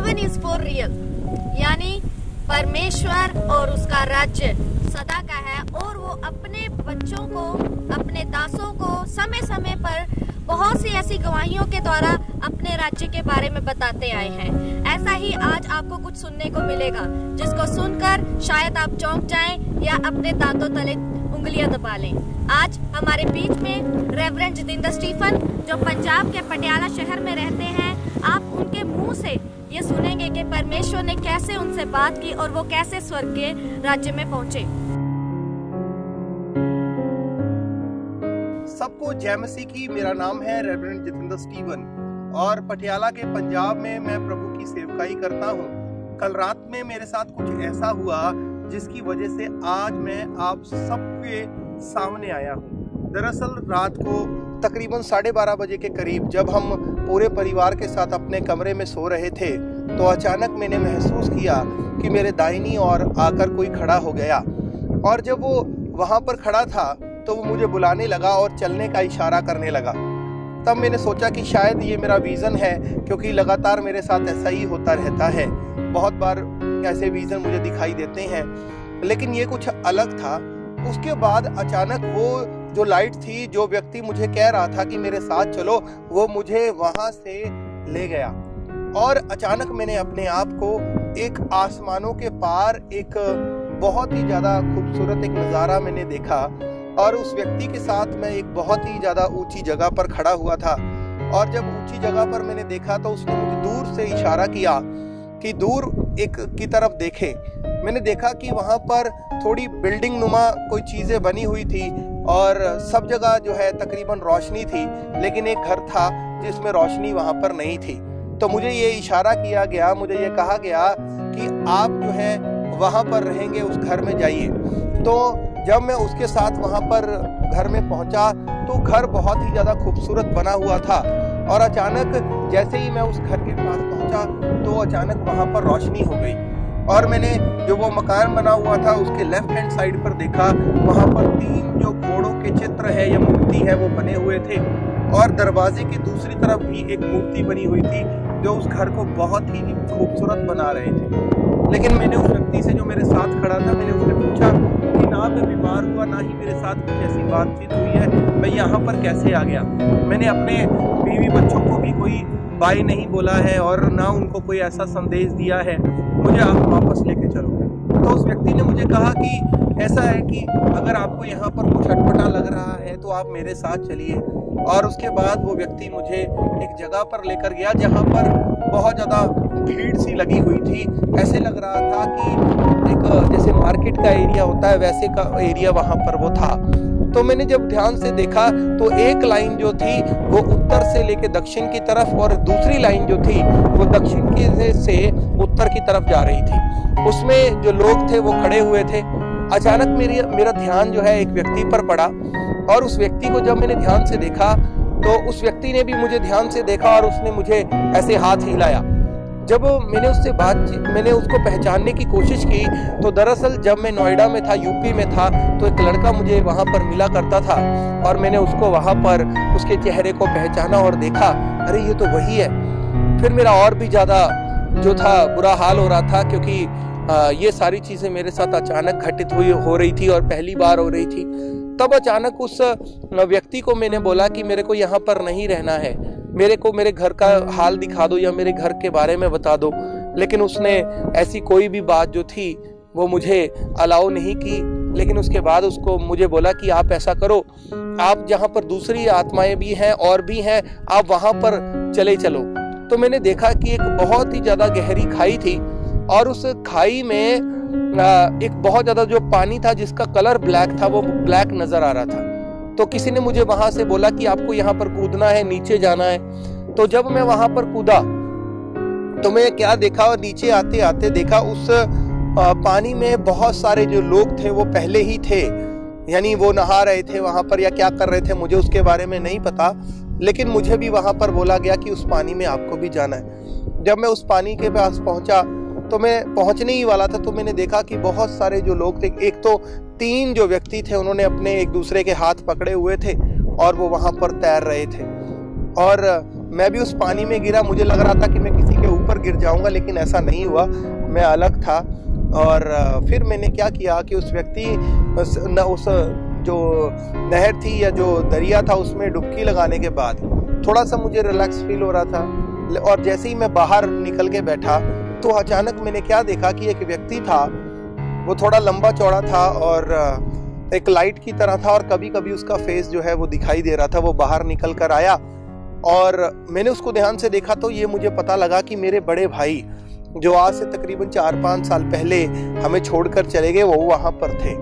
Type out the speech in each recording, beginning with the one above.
Heaven is for real, यानी परमेश्वर और उसका राज्य सदा का है और वो अपने बच्चों को, अपने दासों को समय समय पर बहुत सी ऐसी गवाहियों के द्वारा अपने राज्य के बारे में बताते आए हैं। ऐसा ही आज आपको कुछ सुनने को मिलेगा जिसको सुनकर शायद आप चौंक जाएं या अपने दांतों तले उंगलियां दबा लें। आज हमारे बीच में रेवरेंड जितेंद्र स्टीफन, जो पंजाब के पटियाला शहर में रहते हैं, आप उनके मुंह से ये सुनेंगे कि परमेश्वर ने कैसे उनसे बात की और वो कैसे स्वर्ग के राज्य में पहुंचे। सबको जय मसीह की। मेरा नाम है रेवरेंड जितेंद्र स्टीफन और पटियाला के पंजाब में मैं प्रभु की सेवकाई करता हूँ। कल रात में मेरे साथ कुछ ऐसा हुआ जिसकी वजह से आज मैं आप सबके सामने आया हूँ। दरअसल रात को तकरीबन 12:30 बजे के करीब जब हम पूरे परिवार के साथ अपने कमरे में सो रहे थे तो अचानक मैंने महसूस किया कि मेरे दाहिनी ओर आकर कोई खड़ा हो गया और जब वो वहाँ पर खड़ा था तो वो मुझे बुलाने लगा और चलने का इशारा करने लगा। तब मैंने सोचा कि शायद ये मेरा विज़न है, क्योंकि लगातार मेरे साथ ऐसा ही होता रहता है। बहुत बार ऐसे विज़न मुझे दिखाई देते हैं, लेकिन ये कुछ अलग था। उसके बाद अचानक वो जो लाइट थी, जो व्यक्ति मुझे कह रहा था कि मेरे साथ चलो, वो मुझे वहाँ से ले गया और अचानक मैंने अपने आप को एक आसमानों के पार एक बहुत ही ज़्यादा खूबसूरत एक नज़ारा मैंने देखा और उस व्यक्ति के साथ मैं एक बहुत ही ज़्यादा ऊंची जगह पर खड़ा हुआ था। और जब ऊंची जगह पर मैंने देखा तो उसने मुझे दूर से इशारा किया कि दूर एक की तरफ देखे। मैंने देखा कि वहाँ पर थोड़ी बिल्डिंग नुमा कोई चीज़ें बनी हुई थी और सब जगह जो है तकरीबन रोशनी थी, लेकिन एक घर था जिसमें रोशनी वहाँ पर नहीं थी। तो मुझे ये इशारा किया गया, मुझे ये कहा गया कि आप जो है वहाँ पर रहेंगे, उस घर में जाइए। तो जब मैं उसके साथ वहाँ पर घर में पहुँचा तो घर बहुत ही ज़्यादा खूबसूरत बना हुआ था और अचानक जैसे ही मैं उस घर के पास पहुँचा तो अचानक वहाँ पर रोशनी हो गई और मैंने जो वो मकान बना हुआ था उसके लेफ्ट हैंड साइड पर देखा, वहाँ पर 3 जो घोड़ों के चित्र है या मूर्ति है वो बने हुए थे और दरवाजे की दूसरी तरफ भी एक मूर्ति बनी हुई थी जो उस घर को बहुत ही खूबसूरत बना रहे थे। लेकिन मैंने उस व्यक्ति से जो मेरे साथ खड़ा था, मैंने उससे पूछा कि ना मैं बीमार हुआ, ना ही मेरे साथ कुछ ऐसी बातचीत हुई है, मैं यहाँ पर कैसे आ गया। मैंने अपने बीवी बच्चों को भी कोई बाय नहीं बोला है और ना उनको कोई ऐसा संदेश दिया है, मुझे आप वापस लेके चलो। तो उस व्यक्ति ने मुझे कहा कि ऐसा है कि अगर आपको यहाँ पर कुछ अटपटा लग रहा है तो आप मेरे साथ चलिए। और उसके बाद वो व्यक्ति मुझे एक जगह पर लेकर गया जहाँ पर बहुत ज़्यादा भीड़ सी लगी हुई थी। ऐसे लग रहा था कि एक जैसे मार्केट का एरिया होता है वैसे का एरिया वहाँ पर वो था। तो मैंने जब ध्यान से देखा तो एक लाइन जो थी वो उत्तर से लेके दक्षिण की तरफ और दूसरी लाइन जो थी वो दक्षिण की से उत्तर की तरफ जा रही थी। उसमें जो लोग थे वो खड़े हुए थे। अचानक मेरा ध्यान जो है एक व्यक्ति पर पड़ा और उस व्यक्ति को जब मैंने ध्यान से देखा तो उस व्यक्ति ने भी मुझे ध्यान से देखा और उसने मुझे ऐसे हाथ हिलाया। जब मैंने उसको पहचानने की कोशिश की तो दरअसल जब मैं नोएडा में था, यूपी में था, तो एक लड़का मुझे वहाँ पर मिला करता था और मैंने उसको वहाँ पर उसके चेहरे को पहचाना और देखा, अरे ये तो वही है। फिर मेरा और भी ज़्यादा जो था बुरा हाल हो रहा था, क्योंकि ये सारी चीज़ें मेरे साथ अचानक घटित हो रही थी और पहली बार हो रही थी। तब अचानक उस व्यक्ति को मैंने बोला कि मेरे को यहाँ पर नहीं रहना है, मेरे को मेरे घर का हाल दिखा दो या मेरे घर के बारे में बता दो। लेकिन उसने ऐसी कोई भी बात जो थी वो मुझे अलाउ नहीं की। लेकिन उसके बाद उसको मुझे बोला कि आप ऐसा करो, आप जहाँ पर दूसरी आत्माएं भी हैं और भी हैं, आप वहाँ पर चले चलो। तो मैंने देखा कि एक बहुत ही ज़्यादा गहरी खाई थी और उस खाई में एक बहुत ज़्यादा जो पानी था जिसका कलर ब्लैक था वो ब्लैक नज़र आ रहा था। तो किसी ने मुझे वहाँ से बोला कि आपको यहाँ पर कूदना है, नीचे जाना है। तो जब मैं वहाँ पर कूदा तो मैं क्या देखा, और नीचे आते आते देखा उस पानी में बहुत सारे जो लोग थे वो पहले ही थे, यानी वो नहा रहे थे वहाँ पर या क्या कर रहे थे मुझे उसके बारे में नहीं पता। लेकिन मुझे भी वहाँ पर बोला गया कि उस पानी में आपको भी जाना है। जब मैं उस पानी के पास पहुँचा तो मैं पहुँचने ही वाला था तो मैंने देखा कि बहुत सारे जो लोग थे, एक तो 3 जो व्यक्ति थे उन्होंने अपने एक दूसरे के हाथ पकड़े हुए थे और वो वहाँ पर तैर रहे थे और मैं भी उस पानी में गिरा। मुझे लग रहा था कि मैं किसी के ऊपर गिर जाऊंगा, लेकिन ऐसा नहीं हुआ, मैं अलग था। और फिर मैंने क्या किया कि उस व्यक्ति उस जो नहर थी या जो दरिया था उसमें डुबकी लगाने के बाद थोड़ा सा मुझे रिलैक्स फील हो रहा था। और जैसे ही मैं बाहर निकल के बैठा तो अचानक मैंने क्या देखा कि एक व्यक्ति था, वो थोड़ा लंबा चौड़ा था और एक लाइट की तरह था, और कभी कभी उसका फेस जो है वो दिखाई दे रहा था। वो बाहर निकल कर आया और मैंने उसको ध्यान से देखा तो ये मुझे पता लगा कि मेरे बड़े भाई जो आज से तकरीबन 4-5 साल पहले हमें छोड़कर चले गए, वो वहाँ पर थे।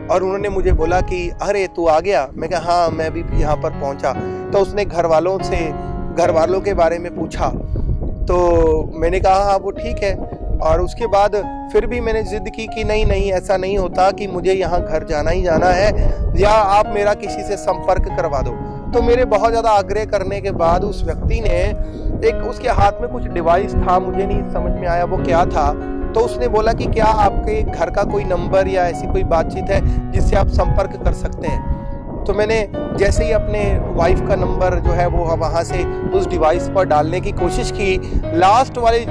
और उन्होंने मुझे बोला कि अरे तू आ गया? मैं कहा हाँ, मैं भी यहाँ पर पहुँचा। तो उसने घर वालों के बारे में पूछा, तो मैंने कहा हाँ वो ठीक है। और उसके बाद फिर भी मैंने जिद की कि नहीं ऐसा नहीं होता कि मुझे यहाँ घर जाना ही जाना है, या आप मेरा किसी से संपर्क करवा दो। तो मेरे बहुत ज़्यादा आग्रह करने के बाद उस व्यक्ति ने उसके हाथ में कुछ डिवाइस था, मुझे नहीं समझ में आया वो क्या था। तो उसने बोला कि क्या आपके घर का कोई नंबर या ऐसी कोई बातचीत है जिससे आप संपर्क कर सकते हैं? तो मैंने जैसे ही अपने वाइफ का नंबर जो है वो वहाँ से उस डिवाइस पर डालने की कोशिश की, लास्ट वाले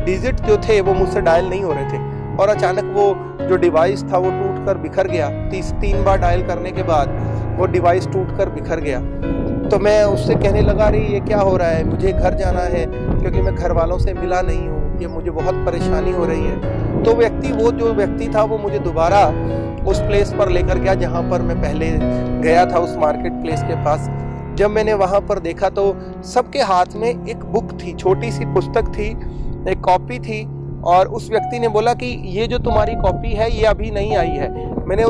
डिजिट जो थे वो मुझसे डायल नहीं हो रहे थे, और अचानक वो जो डिवाइस था वो टूट कर बिखर गया। 3 बार डायल करने के बाद वो डिवाइस टूट कर बिखर गया। तो मैं उससे कहने लगा, अरे ये क्या हो रहा है, मुझे घर जाना है क्योंकि मैं घर वालों से मिला नहीं हूँ, ये मुझे बहुत परेशानी हो रही है। तो वो जो व्यक्ति था वो मुझे दोबारा उस प्लेस पर लेकर गया जहाँ पर मैं पहले गया था, उस मार्केट प्लेस के पास। जब मैंने वहाँ पर देखा तो सबके हाथ में एक बुक थी, छोटी सी पुस्तक थी, एक कॉपी थी, और उस व्यक्ति ने बोला कि ये जो तुम्हारी कॉपी है ये अभी नहीं आई है। मैंने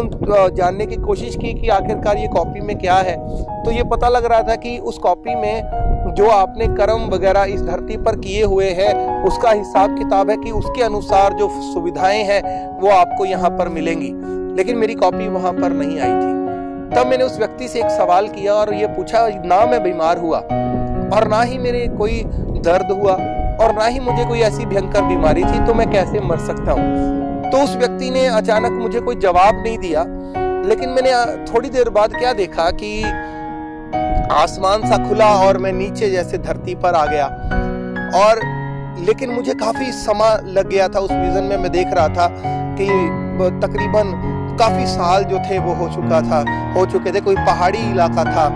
जानने की कोशिश की कि आखिरकार ये कॉपी में क्या है। तो ये पता लग रहा था कि उस कॉपी में जो आपने कर्म वगैरह इस धरती पर किए हुए हैं उसका हिसाब किताब है, कि उसके अनुसार जो सुविधाएं हैं वो आपको यहाँ पर मिलेंगी। लेकिन मेरी कॉपी वहाँ पर नहीं आई थी। तब मैंने उस व्यक्ति से एक सवाल किया और ये पूछा, ना मैं बीमार हुआ और ना ही मेरे कोई दर्द हुआ और ना ही मुझे कोई ऐसी भयंकर बीमारी थी, तो मैं कैसे मर सकता हूँ? तो उस व्यक्ति ने अचानक मुझे कोई जवाब नहीं दिया। लेकिन मैंने थोड़ी देर बाद क्या देखा कि आसमान सा खुला और मैं नीचे जैसे धरती पर आ गया। और लेकिन मुझे काफी समय लग गया था उस विजन में। मैं देख रहा था कि तकरीबन काफी साल जो थे वो हो चुके थे। कोई पहाड़ी इलाका था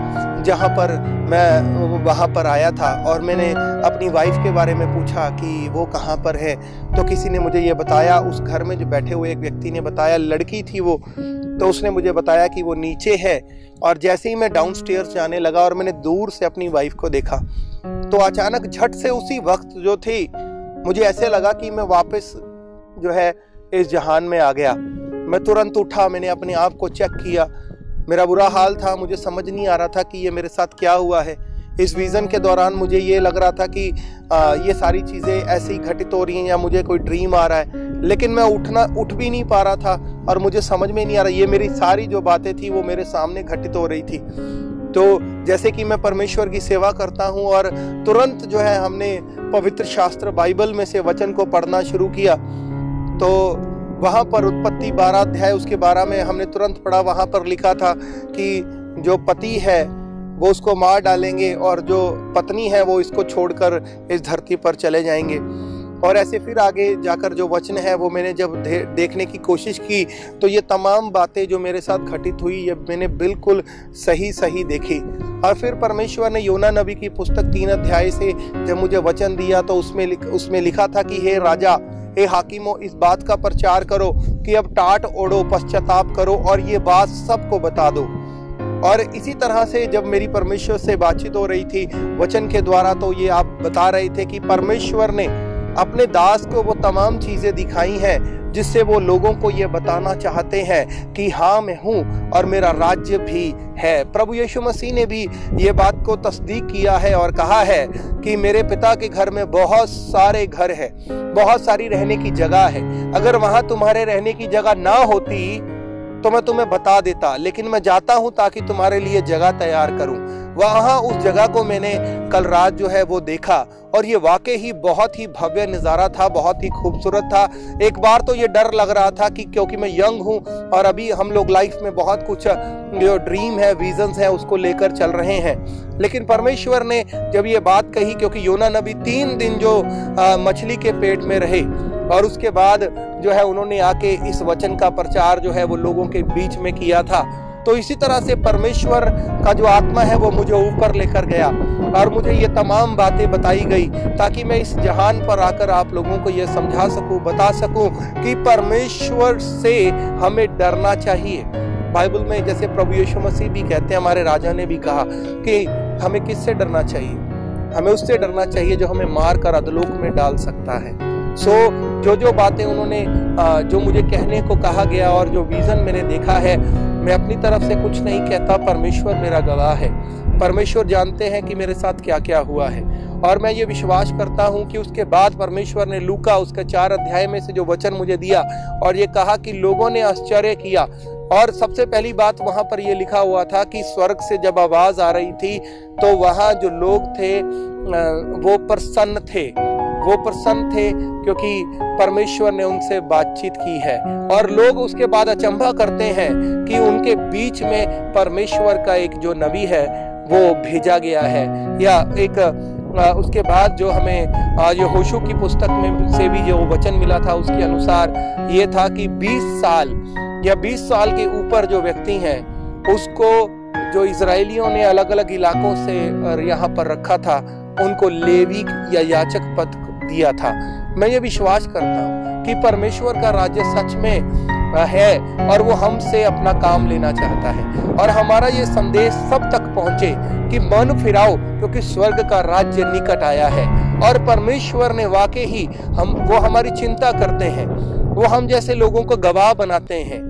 जहाँ पर मैं वहाँ पर आया था, और मैंने अपनी वाइफ के बारे में पूछा कि वो कहाँ पर है। तो किसी ने मुझे ये बताया, उस घर में जो बैठे हुए एक व्यक्ति ने बताया, लड़की थी वो, तो उसने मुझे बताया कि वो नीचे है। और जैसे ही मैं डाउनस्टेयर्स जाने लगा और मैंने दूर से अपनी वाइफ को देखा, तो अचानक झट से उसी वक्त जो थी मुझे ऐसे लगा कि मैं वापस जो है इस जहान में आ गया। मैं तुरंत उठा, मैंने अपने आप को चेक किया। मेरा बुरा हाल था, मुझे समझ नहीं आ रहा था कि ये मेरे साथ क्या हुआ है। इस विज़न के दौरान मुझे ये लग रहा था कि ये सारी चीज़ें ऐसे ही घटित हो रही हैं या मुझे कोई ड्रीम आ रहा है। लेकिन मैं उठ भी नहीं पा रहा था और मुझे समझ में नहीं आ रहा, ये मेरी सारी जो बातें थी वो मेरे सामने घटित हो रही थी। तो जैसे कि मैं परमेश्वर की सेवा करता हूँ और तुरंत जो है हमने पवित्र शास्त्र बाइबल में से वचन को पढ़ना शुरू किया। तो वहाँ पर उत्पत्ति 12 अध्याय उसके 12 में हमने तुरंत पढ़ा। वहाँ पर लिखा था कि जो पति है वो उसको मार डालेंगे और जो पत्नी है वो इसको छोड़कर इस धरती पर चले जाएंगे। और ऐसे फिर आगे जाकर जो वचन है वो मैंने जब देखने की कोशिश की तो ये तमाम बातें जो मेरे साथ घटित हुई ये मैंने बिल्कुल सही देखी। और फिर परमेश्वर ने योना नबी की पुस्तक 3 अध्याय से जब मुझे वचन दिया तो उसमें लिखा था कि हे राजा, हे हाकिमों, इस बात का प्रचार करो कि अब टाट ओढ़ो, पश्चाताप करो और ये बात सबको बता दो। और इसी तरह से जब मेरी परमेश्वर से बातचीत हो रही थी वचन के द्वारा, तो ये आप बता रहे थे कि परमेश्वर ने अपने दास को वो तमाम चीजें दिखाई हैं जिससे वो लोगों को ये बताना चाहते हैं कि हाँ मैं हूँ और मेरा राज्य भी है। प्रभु यीशु मसीह ने भी ये बात को तस्दीक किया है और कहा है कि मेरे पिता के घर में बहुत सारे घर है, बहुत सारी रहने की जगह है। अगर वहाँ तुम्हारे रहने की जगह ना होती तो मैं तुम्हें बता देता, लेकिन मैं जाता हूँ ताकि तुम्हारे लिए जगह तैयार करूँ। वहाँ उस जगह को मैंने कल रात जो है वो देखा और ये वाकई ही बहुत ही भव्य नज़ारा था, बहुत ही खूबसूरत था। एक बार तो ये डर लग रहा था कि क्योंकि मैं यंग हूँ और अभी हम लोग लाइफ में बहुत कुछ जो ड्रीम है, विजन्स हैं उसको लेकर चल रहे हैं, लेकिन परमेश्वर ने जब ये बात कही, क्योंकि योना नबी 3 दिन जो मछली के पेट में रहे और उसके बाद जो है उन्होंने आके इस वचन का प्रचार जो है वो लोगों के बीच में किया था, तो इसी तरह से परमेश्वर का जो आत्मा है वो मुझे ऊपर लेकर गया और मुझे ये तमाम बातें बताई गई ताकि मैं इस जहान पर आकर आप लोगों को ये समझा सकूं, बता सकूं कि परमेश्वर से हमें डरना चाहिए। बाइबल में जैसे प्रभु यीशु मसीह भी कहते हैं, हमारे राजा ने भी कहा कि हमें किससे डरना चाहिए? हमें उससे डरना चाहिए जो हमें मार कर अधलोक में डाल सकता है। जो बातें उन्होंने जो मुझे कहने को कहा गया और जो विजन मैंने देखा है, मैं अपनी तरफ से कुछ नहीं कहता, परमेश्वर मेरा गवाह है। परमेश्वर जानते हैं कि मेरे साथ क्या क्या हुआ है और मैं ये विश्वास करता हूँ कि उसके बाद परमेश्वर ने लूका उसके 4 अध्याय में से जो वचन मुझे दिया और ये कहा कि लोगों ने आश्चर्य किया। और सबसे पहली बात वहां पर ये लिखा हुआ था कि स्वर्ग से जब आवाज आ रही थी तो वहां जो लोग थे वो प्रसन्न थे क्योंकि परमेश्वर ने उनसे बातचीत की है। और लोग उसके बाद अचंभा करते हैं कि उनके बीच में परमेश्वर का एक जो नबी है वो भेजा गया है। या एक उसके बाद जो हमें यहोशू की पुस्तक में से भी जो वचन मिला था उसके अनुसार ये था कि 20 साल या 20 साल के ऊपर जो व्यक्ति हैं उसको जो इजरायलियों ने अलग अलग इलाकों से यहाँ पर रखा था उनको लेवी या याचक पद दिया था। मैं ये विश्वास करता हूँ कि परमेश्वर का राज्य सच में है और वो हमसे अपना काम लेना चाहता है और हमारा ये संदेश सब तक पहुंचे कि मन फिराओ क्योंकि स्वर्ग का राज्य निकट आया है। और परमेश्वर ने वाकई ही वो हमारी चिंता करते हैं, वो हम जैसे लोगों को गवाह बनाते हैं।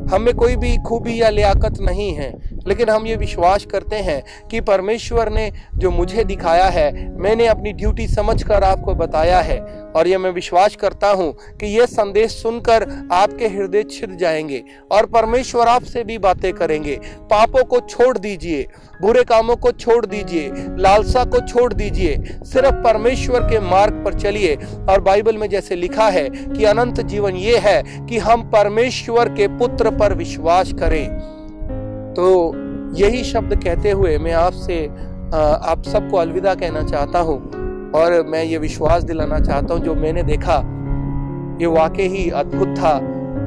हमें कोई भी खूबी या लियाकत नहीं है, लेकिन हम ये विश्वास करते हैं कि परमेश्वर ने जो मुझे दिखाया है मैंने अपनी ड्यूटी समझकर आपको बताया है। और ये मैं विश्वास करता हूँ कि ये संदेश सुनकर आपके हृदय छिद जाएंगे और परमेश्वर आपसे भी बातें करेंगे। पापों को छोड़ दीजिए, बुरे कामों को छोड़ दीजिए, लालसा को छोड़ दीजिए, सिर्फ परमेश्वर के मार्ग पर चलिए। और बाइबल में जैसे लिखा है कि अनंत जीवन ये है कि हम परमेश्वर के पुत्र पर विश्वास करें। तो यही शब्द कहते हुए मैं आपसे आप सबको अलविदा कहना चाहता हूँ और मैं ये विश्वास दिलाना चाहता हूँ जो मैंने देखा ये वाकई ही अद्भुत था।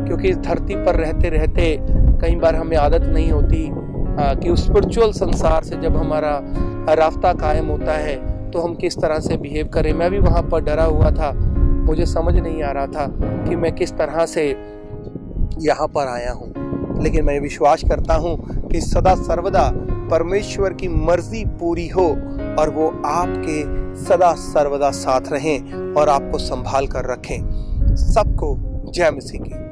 क्योंकि इस धरती पर रहते रहते कई बार हमें आदत नहीं होती कि उस स्पिरिचुअल संसार से जब हमारा रास्ता कायम होता है तो हम किस तरह से बिहेव करें। मैं भी वहाँ पर डरा हुआ था, मुझे समझ नहीं आ रहा था कि मैं किस तरह से यहाँ पर आया हूँ। लेकिन मैं विश्वास करता हूँ कि सदा सर्वदा परमेश्वर की मर्जी पूरी हो और वो आपके सदा सर्वदा साथ रहें और आपको संभाल कर रखें। सबको जय मसीह की।